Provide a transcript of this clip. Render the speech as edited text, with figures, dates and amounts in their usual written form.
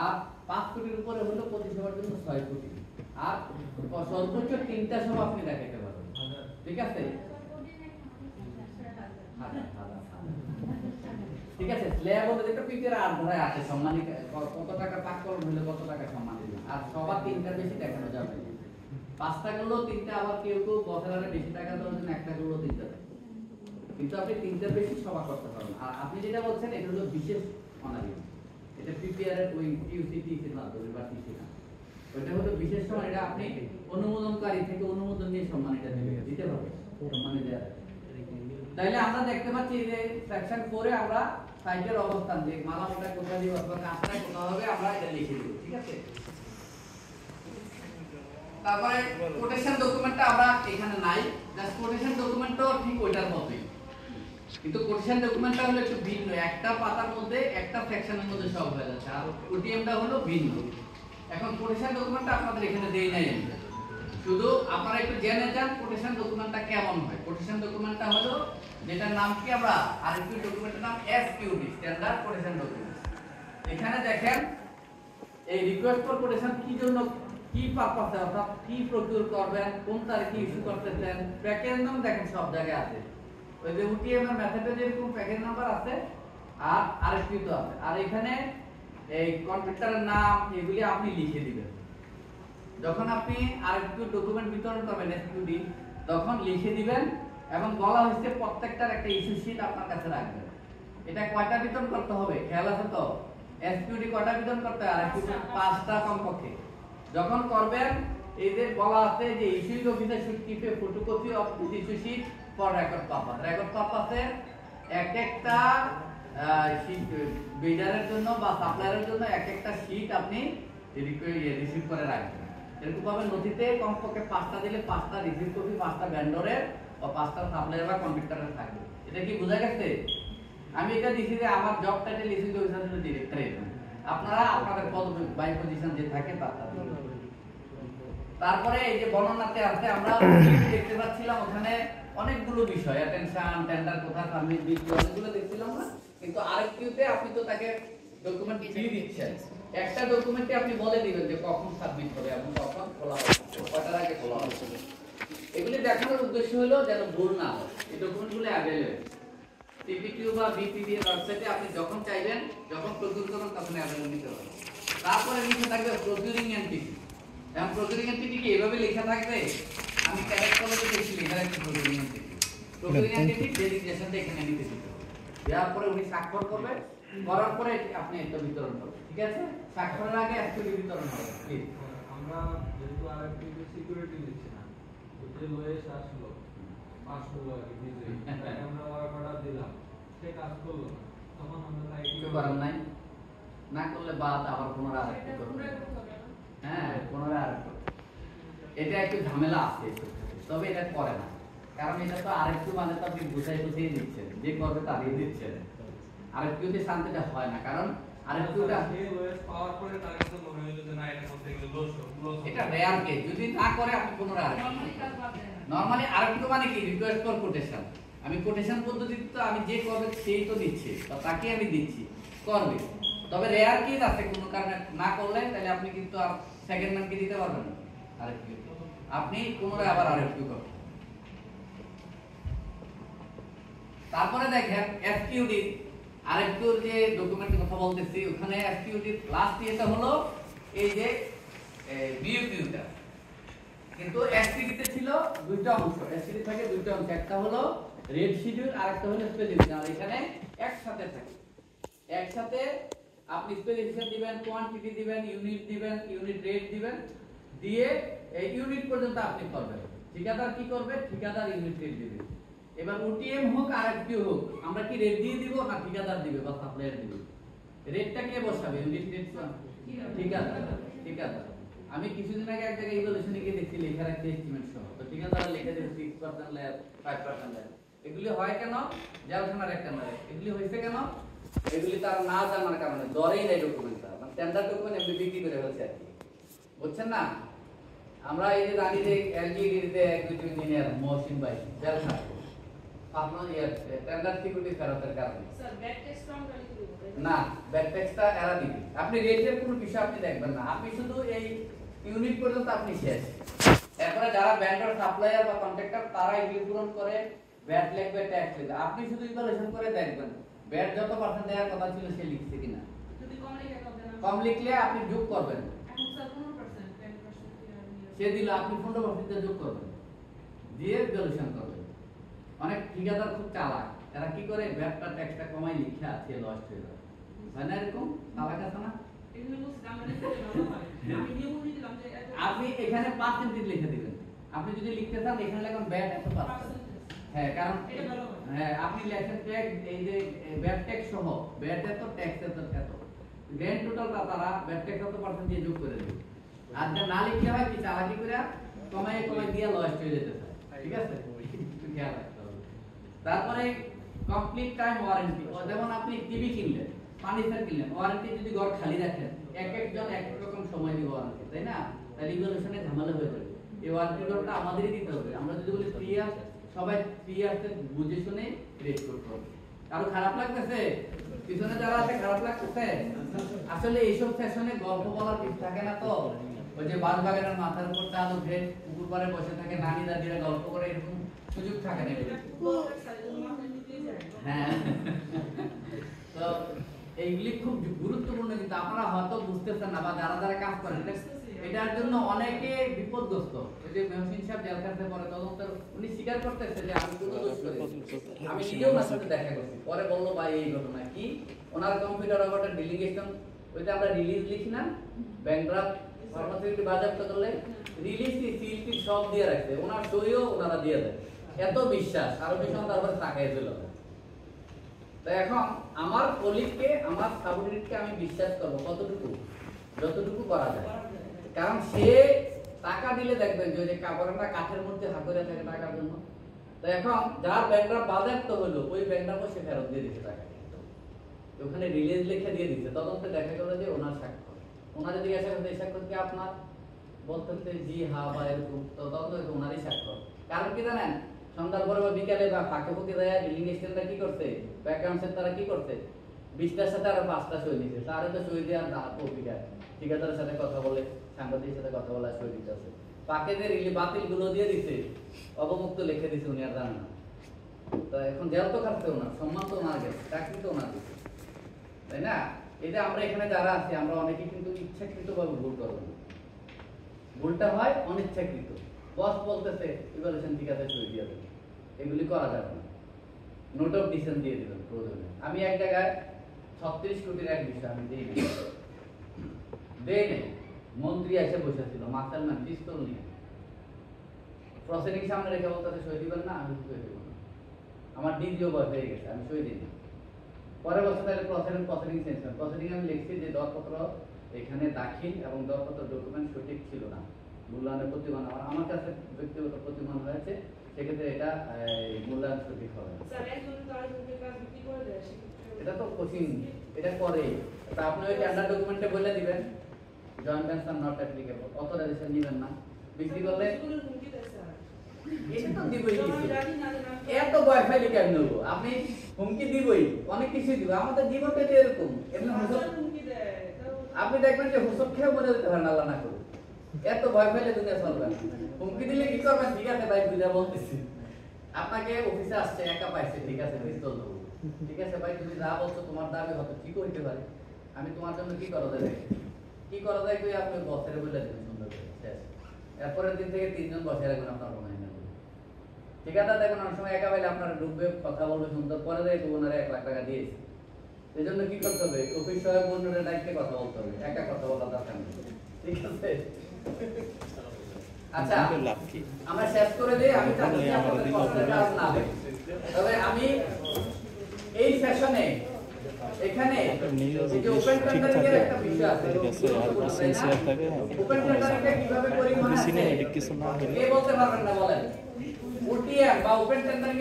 আর 5 কোটির উপরে হলো পরিষেবার জন্য 6 কোটি, আর সর্বোচ্চ 3টা সভা আপনি দেখাতে পারবেন। ঠিক আছে, ঠিক আছে। স্ল্যাব হলে যেটা পিপের আর ধরে আছে সম্মানিত কত টাকা পাক করুন হলে কত টাকা সম্মান দিবেন, আর সবার 3টার বেশি দেখানো যাবে না। 5টা করলেও 3টা, আবার কেউ কেউ বছরের বেশি টাকা দেওয়ার জন্য 1টা করলেও 3টা দেয়, কিন্তু আপনি 3টার বেশি সভা করতে পারবেন। আর আপনি যেটা বলছেন এটা হলো বিশেষ অনারিয়াম, এটা পিপিআর এর ওই টিউসিটি এর মাধ্যমে বা টিসি না, ওইটা হলো বিশেষ সম্মান। এটা আপনি অনুমোদনকারী থেকে অনুমোদন নিয়ে সম্মান এটা দিতে হবে, সম্মানে দেওয়া। তাইলে আমরা দেখতে পাচ্ছি যে সেকশন 4 এ আমরা সাইটের অবস্থান যে মালামালটা কোথায় দিব অথবা কাজটা কোথায় হবে আমরা এটা লিখে দেব। ঠিক আছে, তারপরে কোটেশন ডকুমেন্টটা আমরা এখানে নাই, জাস্ট কোটেশন ডকুমেন্টও ঠিক ওইটার মতোই, কিন্তু কোটেশন ডকুমেন্টটা হলো একটু ভিন্ন, একটা পাতার মধ্যে একটা সেকশনের মধ্যে সব হয়ে যাচ্ছে, আর ওটিএমটা হলো ভিন্ন। এখন কোটেশন ডকুমেন্টটা আপনাদের এখানে দেই নাই, শুধু আপনারা একটু জেনে যান কোটেশন ডকুমেন্টটা কেমন হয়। কোটেশন ডকুমেন্টটা হলো যেটার নাম কি আমরা আরেকটু ডকুমেন্টের নাম এসকিউডি, স্ট্যান্ডার্ড কোটেশন ডকুমেন্ট। এখানে দেখেন এই রিকোয়েস্ট ফর কোটেশন কি জন্য, কি পারপাসে, অর্থাৎ কি প্রকিউর করবেন, কোন তারিখে ইস্যু করতেছেন, প্যাকেজ নাম দেখেন সব জায়গায় আছে। ওই যে ওটিএম এর মেথডে যেরকম প্যাকেজ নাম্বার আছে আর আরএসপি তো আছে, আর এখানে এই কন্ট্রাক্টরের নাম এগুলি আপনি লিখে দিবেন। যখন আপনি আরএসপি ডকুমেন্ট বিতরণ করবেন এসকিউডি তখন লিখে দিবেন, এবং বলা হয়েছে প্রত্যেকটার একটা ইস্যু শীট আপনার কাছে রাখবেন। এটা কয়টা বিতরণ করতে হবে খেয়াল আছে তো? এসকিউডি কয়টা বিতরণ করতে হবে? আরএসপি 5টা কমপক্ষে। যখন করবেন এই যে বলা আছে যে issuing officer should keep A photocopy of this issue sheet for record purpose. Record পারপাসে একটা বিডারের জন্য বা সাপ্লায়ারের জন্য একটা শীট আপনি রিসিভ করে রাখবেন। এরকম ভাবে নথিতে কমপক্ষে 5টা দিলে 5টা রিসিভ কপি 5টা ভেন্ডরের বা 5টা সাপ্লায়ার বা কন্ট্রাক্টরের থাকবে। এটা কি বোঝা গেছে? আমি এটা দিছি যে আমার জব টাইটেল ইস্যু অফিসার হলো ডিরেক্টর, আপনারা আপনাদের পদ বাই পজিশন যে থাকে তার। তারপরে এই যে বর্ণনাতে আছে আমরা দেখতে পাচ্ছিলাম ওখানে অনেকগুলো বিষয়, অ্যাটেনশন, টেন্ডার কোথায় সাবমিট দিতে অনেকগুলো দেখছিলাম না, কিন্তু আরেকটিতে আপনি তো তাকে ডকুমেন্ট দিয়ে দিচ্ছেন, একটা ডকুমেন্টে আপনি বলে দিবেন যে কখন সাবমিট হবে এবং কখন খোলা হবে, কয়টার আগে খোলা হবে। এগুলি দেখানোর উদ্দেশ্য হলো যেন ভুল না হয়। এই ডকুমেন্টগুলো অ্যাভেলেবল সিপিকিউ বা বিপিডি এর ওয়েবসাইটে আপনি যখন চাইবেন, যখন প্রকিউর করবেন তখন অ্যাভেলেবল নিতে পারবেন। তারপরে নিচে থাকবে প্রকিউরিং এন্টিটি। এখন প্রকিউরিং এন্টিটি কি এভাবে লেখা থাকবে? আমি ক্যারেক্ট কলেজে দেখছি লেখা আছে প্রকিউরিং এন্টিটি। প্রকিউরিং এন্টিটি ডেজিগনেশনটা এখানে নিতে দিতে হবে। দেওয়ার পরে উনি স্বাক্ষর করবে, করার পরে আপনি এটা বিতরণ করবেন। ঠিক আছে, স্বাক্ষরের আগে অ্যাকচুয়ালি বিতরণ হবে। প্লিজ আমরা যেহেতু আরএফপি সিকিউরিটি দিচ্ছি না, তো যে লয়েস আসলো পাস করলো আর কি দিছে, তাই আমরা অর্ডার দিলাম, সে কাজ করলো না, তখন আমরা তাই কিছু করার নাই, না করলে বাদ আবার পুনরায় আরেকটু করবে। হ্যাঁ, পুনরায় আরেকটু, এটা একটু ঝামেলা আছে, তবে এটা করে না, কারণ এটা তো আরেকটু মানে তো আপনি বুঝাই বুঝিয়ে দিচ্ছেন, যে করবে তারই দিচ্ছেন। আরেকটুতে শান্তিটা হয় না, কারণ আরেকটুটা পাওয়ার পরে তার কাছে মনে হলো যে না এটা করতে গেলে লস হবে। এটা রেয়ার কেস, যদি না করে আপনি পুনরায় নরমালি আরেকটু মানে কি রিকোয়েস্ট ফর কোটেশন। আমি কোটেশন পদ্ধতিতে তো আমি যে করবে সেই তো দিচ্ছি বা তাকে আমি দিচ্ছি করবে, তবে রেয়ার কেস আছে কোনো কারণে না করলে তাহলে আপনি কিন্তু আর সেকেন্ড ম্যানকে দিতে পারবেন না। আরেকটু আপনি পুনরায় আবার আরেকটু করবেন। তারপরে দেখেন এসকিউডি আরেকটু যে ডকুমেন্টের কথা বলতেছি, ওখানে এসকিউডি লাস্ট ইয়েটা হলো এই যে বিইউকিউটা, কিন্তু এসপিডিতে ছিল দুইটা অংশ, এসপিডি থাকে দুইটা অংশ, একটা হলো রেড শিডিউল আর একটা হলো স্পেসিফিকেশন। আর এখানে একসাথে থাকে, একসাথে আপনি স্পেসিফিকেশন দিবেন, কোয়ান্টিটি দিবেন, ইউনিট দিবেন, ইউনিট রেট দিবেন, দিয়ে এই ইউনিট পর্যন্ত আপনি করবেন। ঠিকাদার কি করবে? ঠিকাদার ইউনিট রেট দিবে। এবার ওটিএম হোক আর এফপিও হোক, আমরা কি রেট দিয়ে দিব না ঠিকাদার দিবে বা সাপ্লায়ার দিবে? রেটটা কে বসাবে? ইউনিট রেট ঠিকাদার। ঠিকাদার আমি কিছুদিন আগে এক জায়গায় ইভ্যালুয়েশনে গিয়ে দেখছি লেখা রাখছে এস্টিমেট সহ, তো ঠিকাদার লেখা দিয়েছে 6% ল্যাব, 5% ল্যাব। এগুলি হয় কেন? জালখানার একটা মানে এগুলি হয়েছে কেন? এগুলি তার না জানার কারণে, দরেই নাই ডকুমেন্টটা, মানে স্ট্যান্ডার্ড ডকুমেন্ট এমনি বিক্রি করে ফেলছে আর কি, বুঝছেন না? আমরা এই যে জানি যে এলজিডি তে এক্সিকিউটিভ ইঞ্জিনিয়ার মহসিন ভাই জালখানা, আপনার টেন্ডার সিকিউরিটি ফেরতের কারণে স্যার ব্যাক টেক্সট ফর্ম গালি দিব না, ব্যাক ট্যাক্সটা এরা দিবে। আপনি রেটের কোনো বিষয় আপনি দেখবেন না, আপনি শুধু এই ইউনিট পর্যন্ত আপনি শেষ। এরপরে যারা ভেন্ডর সাপ্লায়ার বা কন্ট্রাক্টর তারা এগুলি পূরণ করে ব্যাট লিখবে, ট্যাক্স লিখবে। আপনি শুধু ইভালুয়েশন করে দেখবেন ব্যাট যত পার্সেন্ট দেওয়ার কথা ছিল সে লিখছে কিনা। যদি কম লিখে হবে না কম লিখলে আপনি যোগ করবেন, এখন স্যার 15% 10% কি আর সে দিলে আপনি 15% যোগ করবেন, দিয়ে ইভালুয়েশন করবেন। অনেক ঠিকাদার খুব চালাক, এরা কি করে ব্যাটটা ট্যাক্সটা কমাই লিখে আছে লস্ট হয়ে যায়, হয় না এরকম চালাক আছে না? এগুলো বলছি আমরা লিখতে ভালো হয় আমি নিয়ম বলে দিলাম যে এত আপনি এখানে পার্সেন্টেজ লিখে দিবেন। আপনি যদি লিখতে চান এখানে লিখুন ব্যাট এত পার্সেন্ট। হ্যাঁ, কারণ এটা ভালো হয়। হ্যাঁ, আপনি লেখেন ট্যাক্স, এই যে ব্যাট ট্যাক্স সহ ব্যাট এত ট্যাক্স এত গ্র্যান্ড টোটালটা তারা ব্যাট ট্যাক্স এত পার্সেন্ট দিয়ে যোগ করে দেবে। আর যা না লিখলে হয় কি চালাকি করে কমাই কমাই দিয়ে লস্ট হয়ে যেতে চায়, ঠিক আছে? একটু খেয়াল রাখতে হবে। তারপরে কমপ্লিট টাইম ওয়ারেন্টি, যেমন আপনি টিভি কিনলেন, ফার্নিচার কিনলেন, ওয়ারেন্টি যদি ঘর খালি রাখেন এক একজন এক এক রকম সময় দিব ওয়ারেন্টি, তাই না? তাহলে রিভলিউশনে ঝামেলা হয়ে যাবে। এই ওয়ারেন্টি ঘরটা আমাদেরই দিতে হবে। আমরা যদি বলি 3 ইয়ার, সবাই 3 ইয়ারতে বুঝে শুনে রেট করতে হবে। কারো খারাপ লাগতেছে? পিছনে যারা আছে খারাপ লাগতেছে? আসলে এইসব সেশনে গল্প বলার কিছু থাকে না, তো ওই যে বাঁশবাগানের মাথার উপর চাঁদ উঠে পুকুর পাড়ে বসে থাকে নানি দাদিরা গল্প করে, এরকম সুযোগ থাকে না। হ্যাঁ, তো এইগুলি খুব গুরুত্বপূর্ণ, কিন্তু আপনারা হয়তো বুঝতেছেন না, বা যারা যারা কাজ করেন এটার জন্য অনেকে বিপদগ্রস্ত। ওই যে মেহসিন সাহেব জেল খাটতে পরে তদন্ত উনি স্বীকার করতেছে যে আমি কোনো দোষ করিনি। আমি নিজেও ওনার সাথে দেখা করছি, পরে বললো ভাই এই ঘটনা কি, ওনার কম্পিউটার ওটা ডেলিগেশন, ওই যে আমরা রিলিজ লিখি না, ব্যাংকড্রাফট ফার্মাসিউটিক্যাল বাজেয়াপ্ত করলে রিলিজ সিএলটি সব দিয়ে রাখছে, ওনার সইও ওনারা দিয়ে দেয়। এত বিশ্বাস, আরো বেশি তারপরে তাকাই দিল। তো এখন আমার কলিগকে, আমার সাবঅর্ডিনেটকে আমি বিশ্বাস করব কতটুকু, যতটুকু করা যায়। কারণ সে টাকা দিলে দেখবেন যে যে কাপড়টা কাঠের মধ্যে হাতে থাকে টাকার জন্য। তো এখন যার ব্যাংকটা বাজেয়াপ্ত হলো ওই ব্যাংকটা সে ফেরত দিয়ে দিচ্ছে টাকা, ওখানে রিলিজ লিখে দিয়ে দিচ্ছে। তদন্তে দেখা গেল যে ওনার স্বাক্ষর, ওনার যদি জিজ্ঞাসা করতে এই স্বাক্ষর কি আপনার, বলতে জি হ্যাঁ বা এরকম, তদন্ত ওনারই স্বাক্ষর। কারণ কি জানেন, সন্ধ্যার পরে বা বিকালে বা ফাঁকে ফুঁকে দেয় বিল্ডিং স্ট্যান্ডার কি করছে, ব্যাকগ্রাউন্ড তারা কি করছে, 20টার সাথে আরো 5টা সই দিচ্ছে, তারে তো সই দেওয়ার পত্রিকা ঠিকাদারের সাথে কথা বলে, সাংবাদিকের সাথে কথা বলে সই দিতে আছে, পাকে যে বাতিল গুলো দিয়ে দিচ্ছে, অবমুক্ত লিখে দিচ্ছে, উনি আর জানেন না। তো এখন জেল তো খাটছে ওনার, সম্মান তো ওনার গেছে, চাকরি তো ওনার দিচ্ছে, তাই না? এই যে আমরা এখানে যারা আছি আমরা অনেকে কিন্তু ইচ্ছাকৃত ভাবে ভুল করবো না, ভুলটা হয় অনিচ্ছাকৃত। বস বলতেছে ইভালুয়েশন ঠিক আছে সই দিয়ে দেবে, এগুলি করা যাবে না, নোট অফ ডিসিশন দিয়ে দিবেন প্রয়োজনে। আমি এক জায়গায় 36 কোটির এক বিষয় আমি দেই নেই, মন্ত্রী এসে বসেছিল, মাস্টারম্যান পিস্তল নিয়ে, প্রসিডিং সামনে রেখে বলতেছে সই দিবেন না, আমি সই দিব না, আমার ডিজিও বয়স হয়ে গেছে, আমি সই দিই না। পরের বছর তাহলে প্রসিডিং চেঞ্জ করেন, প্রসিডিং আমি লিখছি যে দরপত্র এখানে দাখিল এবং দরপত্র ডকুমেন্ট সঠিক ছিল না, মূল্যায়নের প্রতিমান আমার কাছে ব্যক্তিগত প্রতিমান হয়েছে, সেক্ষেত্রে এটা মূল্যায়ন সঠিক হবে না। স্যার একজন তার জন্য কাজ বিক্রি করে দেয় সেক্ষেত্রে এটা তো কোচিং, এটা করে তা আপনি ওই টেন্ডার ডকুমেন্টে বলে দিবেন joint venture not applicable, authorisation নেবেন না, বিক্রি করলে স্কুলের হুমকি দেয় স্যার, এটা তো দিবই আমরা কিছু, জানি না যে না এত ওয়াইফাই কেন নেবো, আপনি হুমকি দিবই, অনেক কিছু দিব, আমাদের জীবনটা তো এরকম। এমনি হুসুম হুমকি দেয় তাও আপনি দেখবেন যে হুসুম খেয়ে মনে হতে পারেন আল্লাহ না করুন, এত ভয় পাইলে দুনিয়া চলবে না। হুমকি দিলে কি করবেন, ঠিক আছে ভাই বুঝা বলতেছি, আপনাকে অফিসে আসছে একা পাইছে, ঠিক আছে পিস্তল দেবো, ঠিক আছে ভাই তুমি যা বলছো তোমার দাবি হয়তো ঠিক হইতে পারে, আমি তোমার জন্য কি করা যায়, কি করা যায় কই আপনি বসের বলে দেবেন সুন্দর করে, শেষ। এরপরের দিন থেকে 3 জন বসে রাখবেন আপনার রুমে, ঠিক আছে? দেখুন অনেক সময় একা পাইলে আপনারা ডুববে, কথা বলবে সুন্দর, পরে দেখে ওনারা 1 লাখ টাকা দিয়েছে, এই জন্য কি করতে হবে, অফিস সহায়ক বন্ধুদের ডাইরেক্টে কথা বলতে হবে, একা কথা বলা দরকার নেই, ঠিক আছে? আচ্ছা আমরা শেষ করে দিই, আমি চাচ্ছি আপনাদের কষ্টের কাজ না হবে। তবে আমি এই সেশনে এখানে এই যে ওপেন টেন্ডারিং এর একটা বিষয় আছে, ওপেন টেন্ডারিংটা কিভাবে করি মানে কে বলতে পারবেন না বলেন, ওটিএম বা ওপেন টেন্ডারিং